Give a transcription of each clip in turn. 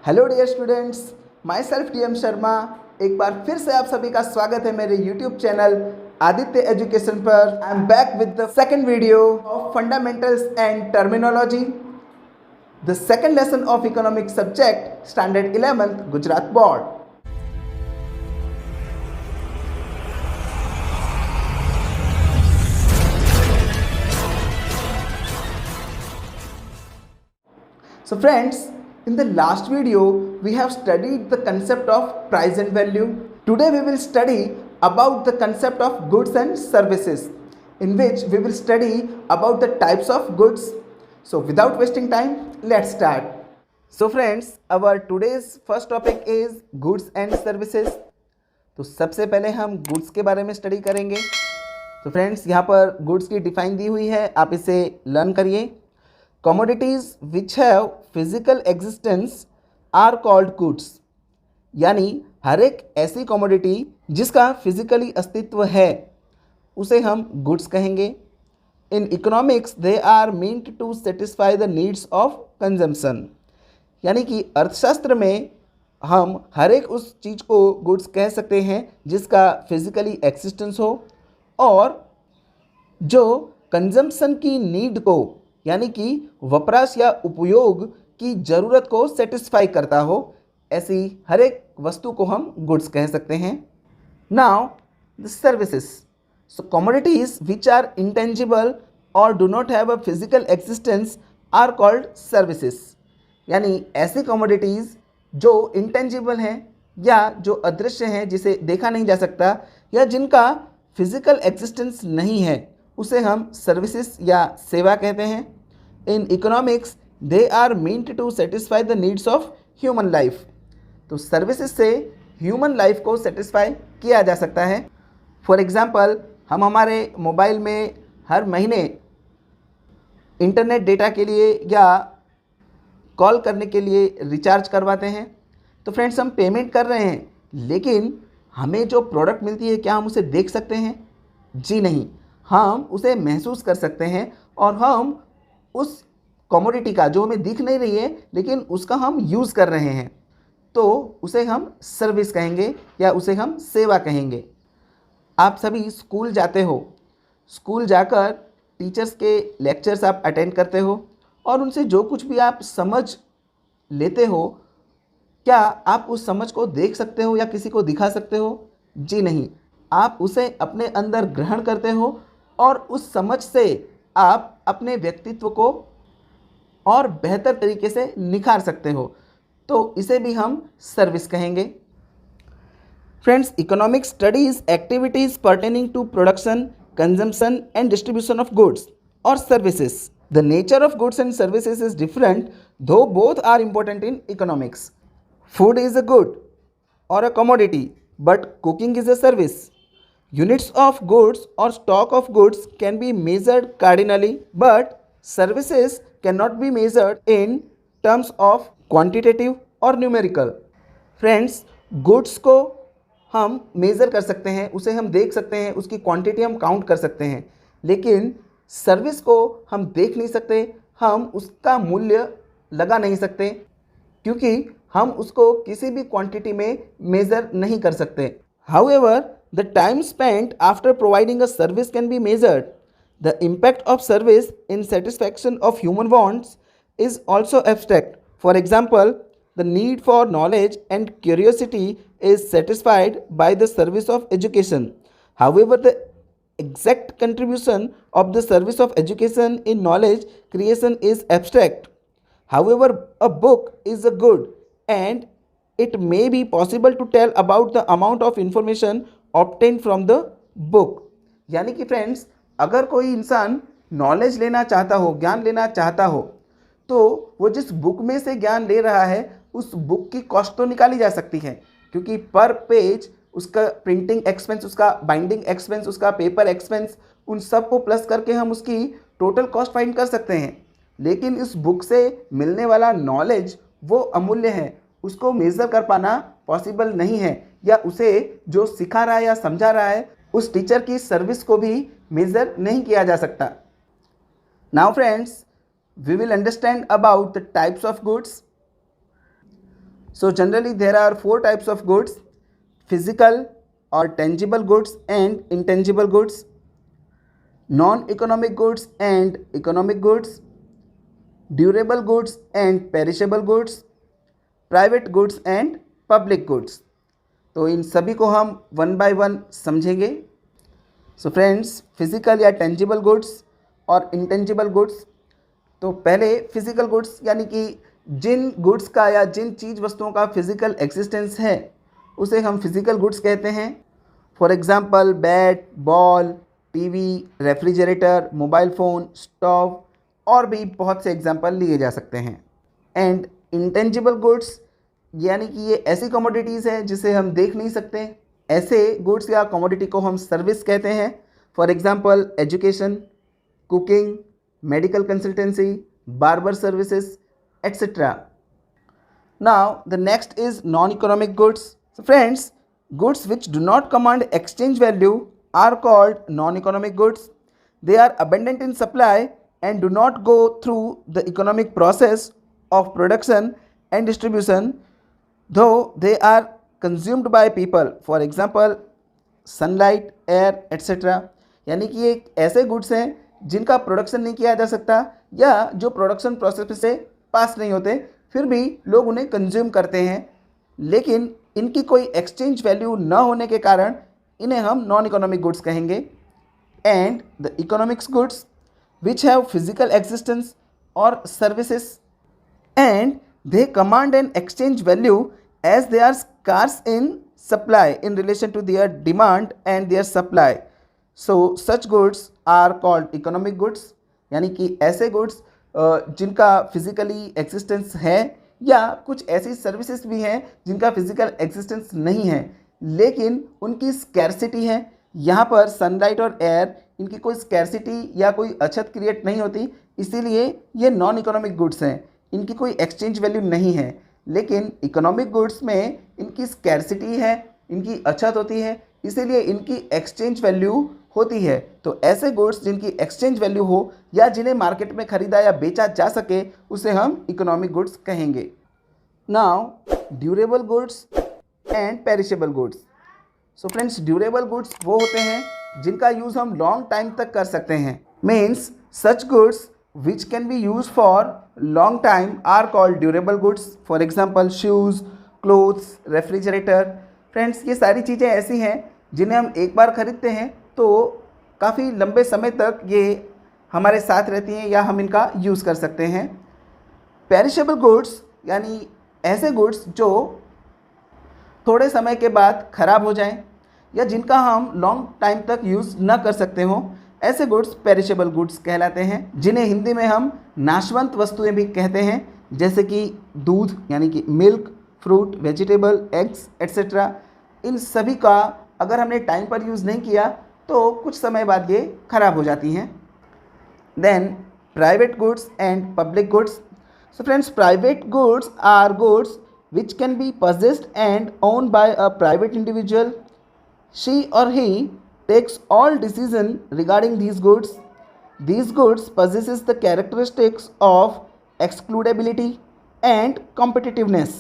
Hello dear students, my self T M Sharma. एक बार फिर से आप सभी का स्वागत है मेरे यूट्यूब चैनल आदित्य एजुकेशन पर। I am back with the second video of fundamentals and terminology, the second lesson of economic subject standard 11th Gujarat board. So friends, in the last video we have studied the concept of price and value. Today we will study about the concept of goods and services, in which we will study about the types of goods. So without wasting time, let's start. So friends, our today's first topic is goods and services. तो सबसे पहले हम goods के बारे में study करेंगे। तो friends, यहाँ पर goods की डिफाइन दी हुई है, आप इसे लर्न करिए। Commodities which have physical existence are called goods। यानी हर एक ऐसी कमोडिटी जिसका फिजिकली अस्तित्व है उसे हम गुड्स कहेंगे। In economics they are meant to satisfy the needs of consumption. यानी कि अर्थशास्त्र में हम हर एक उस चीज़ को गुड्स कह सकते हैं जिसका फिजिकली एक्सिस्टेंस हो और जो कंजम्पशन की नीड को यानी कि वपराश या उपयोग की ज़रूरत को सेटिस्फाई करता हो, ऐसी हर एक वस्तु को हम गुड्स कह सकते हैं। Now the services. So commodities which are intangible और do not have a physical existence are called services. यानी ऐसी कमोडिटीज़ जो इंटेंजिबल हैं या जो अदृश्य हैं, जिसे देखा नहीं जा सकता या जिनका फिजिकल एक्सिस्टेंस नहीं है, उसे हम सर्विसेज या सेवा कहते हैं। In economics they are meant to satisfy the needs of human life. तो सर्विसेज से ह्यूमन लाइफ को सेटिस्फाई किया जा सकता है। फॉर एग्जांपल, हम हमारे मोबाइल में हर महीने इंटरनेट डेटा के लिए या कॉल करने के लिए रिचार्ज करवाते हैं। तो फ्रेंड्स, हम पेमेंट कर रहे हैं, लेकिन हमें जो प्रोडक्ट मिलती है क्या हम उसे देख सकते हैं? जी नहीं, हम उसे महसूस कर सकते हैं और हम उस कमोडिटी का जो हमें दिख नहीं रही है लेकिन उसका हम यूज़ कर रहे हैं, तो उसे हम सर्विस कहेंगे या उसे हम सेवा कहेंगे। आप सभी स्कूल जाते हो, स्कूल जाकर टीचर्स के लेक्चर्स आप अटेंड करते हो और उनसे जो कुछ भी आप समझ लेते हो, क्या आप उस समझ को देख सकते हो या किसी को दिखा सकते हो? जी नहीं, आप उसे अपने अंदर ग्रहण करते हो और उस समझ से आप अपने व्यक्तित्व को और बेहतर तरीके से निखार सकते हो, तो इसे भी हम सर्विस कहेंगे। Friends, economic studies activities pertaining to production, consumption and distribution of goods और services. The nature of goods and services is different, though both are important in economics. Food is a good और a commodity, but cooking is a service. Units of goods or stock of goods can be measured cardinally, but services cannot be measured in terms of quantitative or numerical. Friends, goods को हम measure कर सकते हैं, उसे हम देख सकते हैं, उसकी क्वांटिटी हम काउंट कर सकते हैं, लेकिन सर्विस को हम देख नहीं सकते, हम उसका मूल्य लगा नहीं सकते, क्योंकि हम उसको किसी भी क्वांटिटी में मेज़र नहीं कर सकते। However, the time spent after providing a service can be measured. The impact of service in satisfaction of human wants is also abstract. For example, the need for knowledge and curiosity is satisfied by the service of education. However, the exact contribution of the service of education in knowledge creation is abstract. However, a book is a good and it may be possible to tell about the amount of information obtained from the book. यानी कि friends, अगर कोई इंसान knowledge लेना चाहता हो, ज्ञान लेना चाहता हो, तो वो जिस बुक में से ज्ञान ले रहा है उस बुक की कॉस्ट तो निकाली जा सकती है, क्योंकि पर पेज उसका प्रिंटिंग एक्सपेंस, उसका बाइंडिंग एक्सपेंस, उसका पेपर एक्सपेंस, उन सब को प्लस करके हम उसकी टोटल कॉस्ट फाइंड कर सकते हैं। लेकिन इस बुक से मिलने वाला नॉलेज वो अमूल्य है, उसको मेज़र कर पाना पॉसिबल नहीं है, या उसे जो सिखा रहा है या समझा रहा है उस टीचर की सर्विस को भी मेज़र नहीं किया जा सकता। Now friends, we will understand about the types of goods. So generally there are four types of goods: physical or tangible goods and intangible goods, non-economic goods and economic goods, durable goods and perishable goods, private goods and public goods. तो इन सभी को हम one by one समझेंगे। So friends, physical या tangible goods और intangible goods. तो पहले physical goods यानी कि जिन गुड्स का या जिन चीज़ वस्तुओं का फिजिकल एग्जिस्टेंस है उसे हम फिजिकल गुड्स कहते हैं। For example bat, ball, TV, refrigerator, mobile phone, stove और भी बहुत से एग्जांपल लिए जा सकते हैं। एंड इंटेंजिबल गुड्स यानी कि ये ऐसी कमोडिटीज़ हैं जिसे हम देख नहीं सकते। ऐसे गुड्स या कमोडिटी को हम सर्विस कहते हैं। For example education, cooking, medical consultancy, barber services, etc. Now the next is non-economic goods. So friends, goods which do not command exchange value are called non-economic goods. They are abundant in supply and do not go through the economic process of production and distribution, though they are consumed by people. For example, sunlight, air, etc. यानी कि ये ऐसे goods हैं जिनका production नहीं किया जा सकता या जो प्रोडक्शन प्रोसेस से पास नहीं होते, फिर भी लोग उन्हें कंज्यूम करते हैं, लेकिन इनकी कोई एक्सचेंज वैल्यू न होने के कारण इन्हें हम नॉन इकोनॉमिक गुड्स कहेंगे। And the economics goods which have physical existence और services and they command an exchange value as they are scarce in supply in relation to their demand and their supply. So such goods are called economic goods. यानी कि ऐसे goods जिनका physically existence है या कुछ ऐसी services भी हैं जिनका फिजिकल एग्जिस्टेंस नहीं है लेकिन उनकी स्कैरसिटी है। यहाँ पर सनलाइट और एयर, इनकी कोई स्कैरसिटी या कोई अछत क्रिएट नहीं होती, इसीलिए ये नॉन इकोनॉमिक गुड्स हैं। इनकी कोई एक्सचेंज वैल्यू नहीं है। लेकिन इकोनॉमिक गुड्स में इनकी स्कैरसिटी है, इनकी अछत होती है, इसीलिए इनकी एक्सचेंज वैल्यू होती है। तो ऐसे गुड्स जिनकी एक्सचेंज वैल्यू हो या जिन्हें मार्केट में खरीदा या बेचा जा सके उसे हम इकोनॉमिक गुड्स कहेंगे। Now durable goods and perishable goods. So friends, durable goods वो होते हैं जिनका यूज़ हम लॉन्ग टाइम तक कर सकते हैं। Means such goods which can be use for long time are called durable goods. For example shoes, clothes, refrigerator. Friends, ये सारी चीज़ें ऐसी हैं जिन्हें हम एक बार खरीदते हैं तो काफ़ी लंबे समय तक ये हमारे साथ रहती हैं या हम इनका यूज़ कर सकते हैं। पेरिशेबल गुड्स यानी ऐसे गुड्स जो थोड़े समय के बाद ख़राब हो जाएं या जिनका हम लॉन्ग टाइम तक यूज़ न कर सकते हों, ऐसे गुड्स पेरिशेबल गुड्स कहलाते हैं, जिन्हें हिंदी में हम नाशवंत वस्तुएं भी कहते हैं, जैसे कि दूध यानी कि milk, fruit, vegetable, eggs, etc. इन सभी का अगर हमने टाइम पर यूज़ नहीं किया तो कुछ समय बाद ये ख़राब हो जाती हैं। Then private goods and public goods. So friends, private goods are goods which can be possessed and owned by a private individual. She or he takes all decision regarding these goods. These goods possesses the characteristics of excludability and competitiveness.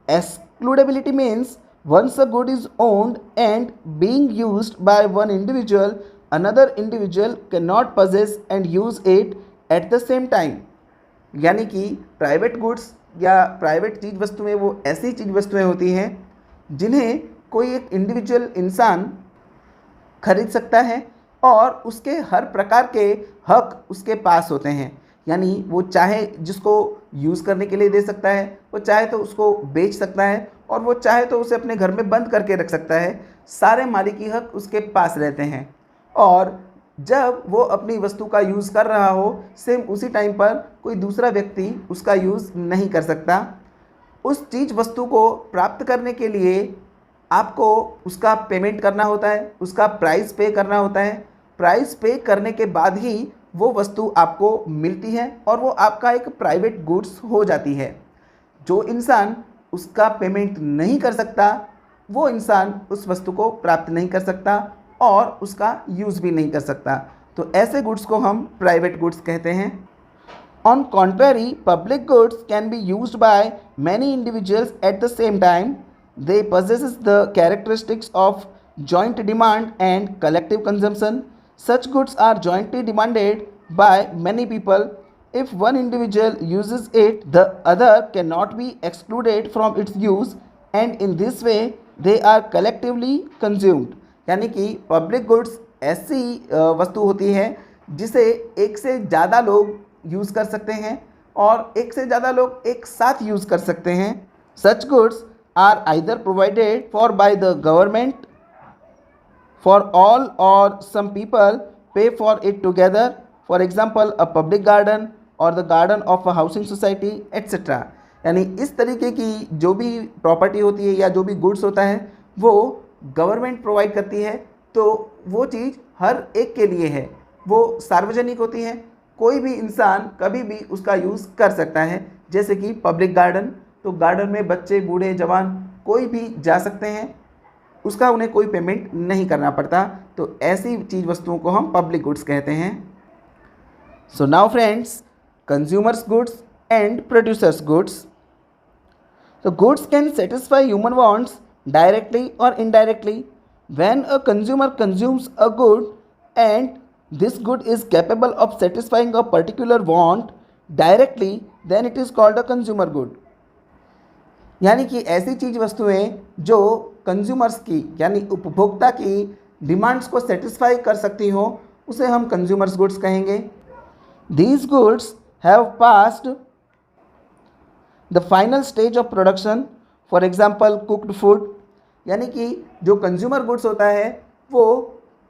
Excludability means once a good is owned and being used by one individual, another individual cannot possess and use it at the same time. यानी कि private goods या private चीज़ वस्तुएं वो ऐसी चीज़ वस्तुएं होती हैं जिन्हें कोई एक इंडिविजुअल इंसान खरीद सकता है और उसके हर प्रकार के हक उसके पास होते हैं। यानी वो चाहे जिसको यूज़ करने के लिए दे सकता है, वो चाहे तो उसको बेच सकता है और वो चाहे तो उसे अपने घर में बंद करके रख सकता है। सारे मालिकी हक उसके पास रहते हैं और जब वो अपनी वस्तु का यूज़ कर रहा हो, सेम उसी टाइम पर कोई दूसरा व्यक्ति उसका यूज़ नहीं कर सकता। उस चीज़ वस्तु को प्राप्त करने के लिए आपको उसका पेमेंट करना होता है, उसका प्राइस पे करना होता है। प्राइस पे करने के बाद ही वो वस्तु आपको मिलती है और वो आपका एक प्राइवेट गुड्स हो जाती है। जो इंसान उसका पेमेंट नहीं कर सकता, वो इंसान उस वस्तु को प्राप्त नहीं कर सकता और उसका यूज़ भी नहीं कर सकता। तो ऐसे गुड्स को हम प्राइवेट गुड्स कहते हैं। On contrary, public goods can be used by many individuals at the same time. They possess the characteristics of joint demand and collective consumption. Such goods are jointly demanded by many people. If one individual uses it, the other cannot be excluded from its use, and in this way they are collectively consumed. यानी कि public goods ऐसी वस्तु होती है जिसे एक से ज़्यादा लोग यूज़ कर सकते हैं और एक से ज़्यादा लोग एक साथ यूज़ कर सकते हैं. Such goods are either provided for by the government for all, or some people pay for it together. For example, a public garden or the garden of a housing society, etc. यानी इस तरीके की जो भी property होती है या जो भी गुड्स होता है वो गवर्नमेंट प्रोवाइड करती है, तो वो चीज़ हर एक के लिए है, वो सार्वजनिक होती है, कोई भी इंसान कभी भी उसका यूज़ कर सकता है. जैसे कि पब्लिक गार्डन, तो गार्डन में बच्चे, बूढ़े, जवान कोई भी जा सकते हैं, उसका उन्हें कोई पेमेंट नहीं करना पड़ता. तो ऐसी चीज़ वस्तुओं को हम पब्लिक गुड्स कहते हैं. So now friends, consumers goods and producers goods. The goods can satisfy human wants directly or indirectly. When a consumer consumes a good and this good is capable of satisfying a particular want directly, then it is called a consumer good. यानी कि ऐसी चीज़ वस्तुएं जो consumers की यानी उपभोक्ता की demands को सेटिस्फाई कर सकती हो, उसे हम कंज्यूमर्स गुड्स कहेंगे. These goods have passed the final stage of production, for example cooked food. यानी कि जो कंज्यूमर गुड्स होता है वो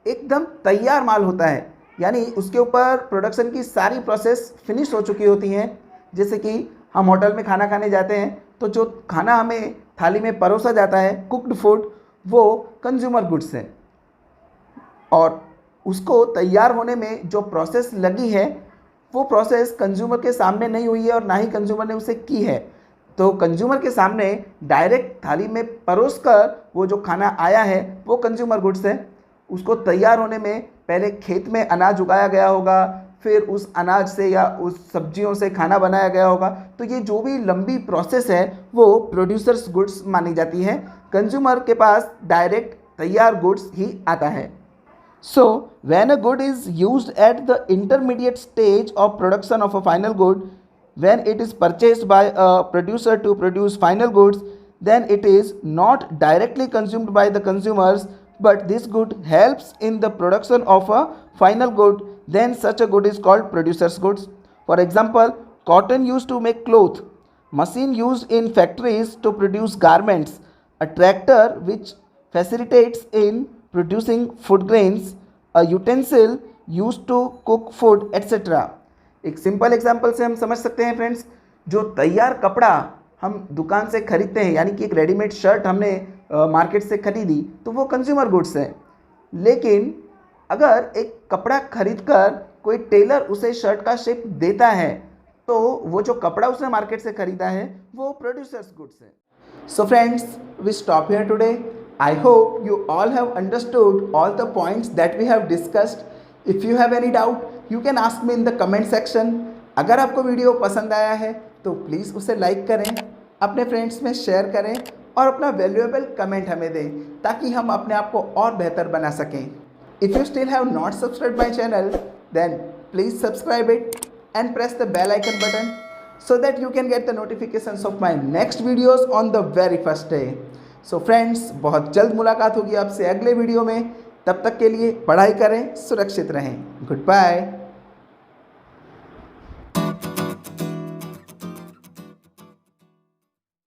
एकदम तैयार माल होता है, यानी उसके ऊपर प्रोडक्शन की सारी प्रोसेस फिनिश हो चुकी होती हैं. जैसे कि हम होटल में खाना खाने जाते हैं तो जो खाना हमें थाली में परोसा जाता है, कुक्ड फूड, वो कंज्यूमर गुड्स है, और उसको तैयार होने में जो प्रोसेस लगी है वो प्रोसेस कंज्यूमर के सामने नहीं हुई है और ना ही कंज्यूमर ने उसे की है. तो कंज्यूमर के सामने डायरेक्ट थाली में परोस कर वो जो खाना आया है वो कंज्यूमर गुड्स है. उसको तैयार होने में पहले खेत में अनाज उगाया गया होगा, फिर उस अनाज से या उस सब्जियों से खाना बनाया गया होगा. तो ये जो भी लंबी प्रोसेस है वो प्रोड्यूसर्स गुड्स मानी जाती है. कंज्यूमर के पास डायरेक्ट तैयार गुड्स ही आता है. So, when a good is used at the intermediate stage of production of a final good, when it is purchased by a producer to produce final goods, then it is not directly consumed by the consumers, but this good helps in the production of a final good. Then such a good is called producer's goods. For example, cotton used to make cloth, machine used in factories to produce garments, a tractor which facilitates in producing food grains, a utensil used to cook food, etc. एक simple example से हम समझ सकते हैं friends, जो तैयार कपड़ा हम दुकान से खरीदते हैं, यानी कि एक रेडीमेड शर्ट हमने मार्केट से खरीदी, तो वो कंज्यूमर गुड्स है. लेकिन अगर एक कपड़ा खरीदकर कोई टेलर उसे शर्ट का शेप देता है, तो वो जो कपड़ा उसने मार्केट से खरीदा है वो प्रोड्यूसर्स गुड्स है. So friends, we stop here today. I hope you all have understood all the points that we have discussed. If you have any doubt, you can ask me in the comment section. अगर आपको video पसंद आया है तो please उसे like करें, अपने friends में शेयर करें और अपना वैल्यूएबल कमेंट हमें दें ताकि हम अपने आप को और बेहतर बना सकें. If you still have not subscribed my channel, then please subscribe it and press the bell icon button so that you can get the notifications of my next videos on the very first day. So friends, बहुत जल्द मुलाकात होगी आपसे अगले video में. तब तक के लिए पढ़ाई करें, सुरक्षित रहें. Good bye.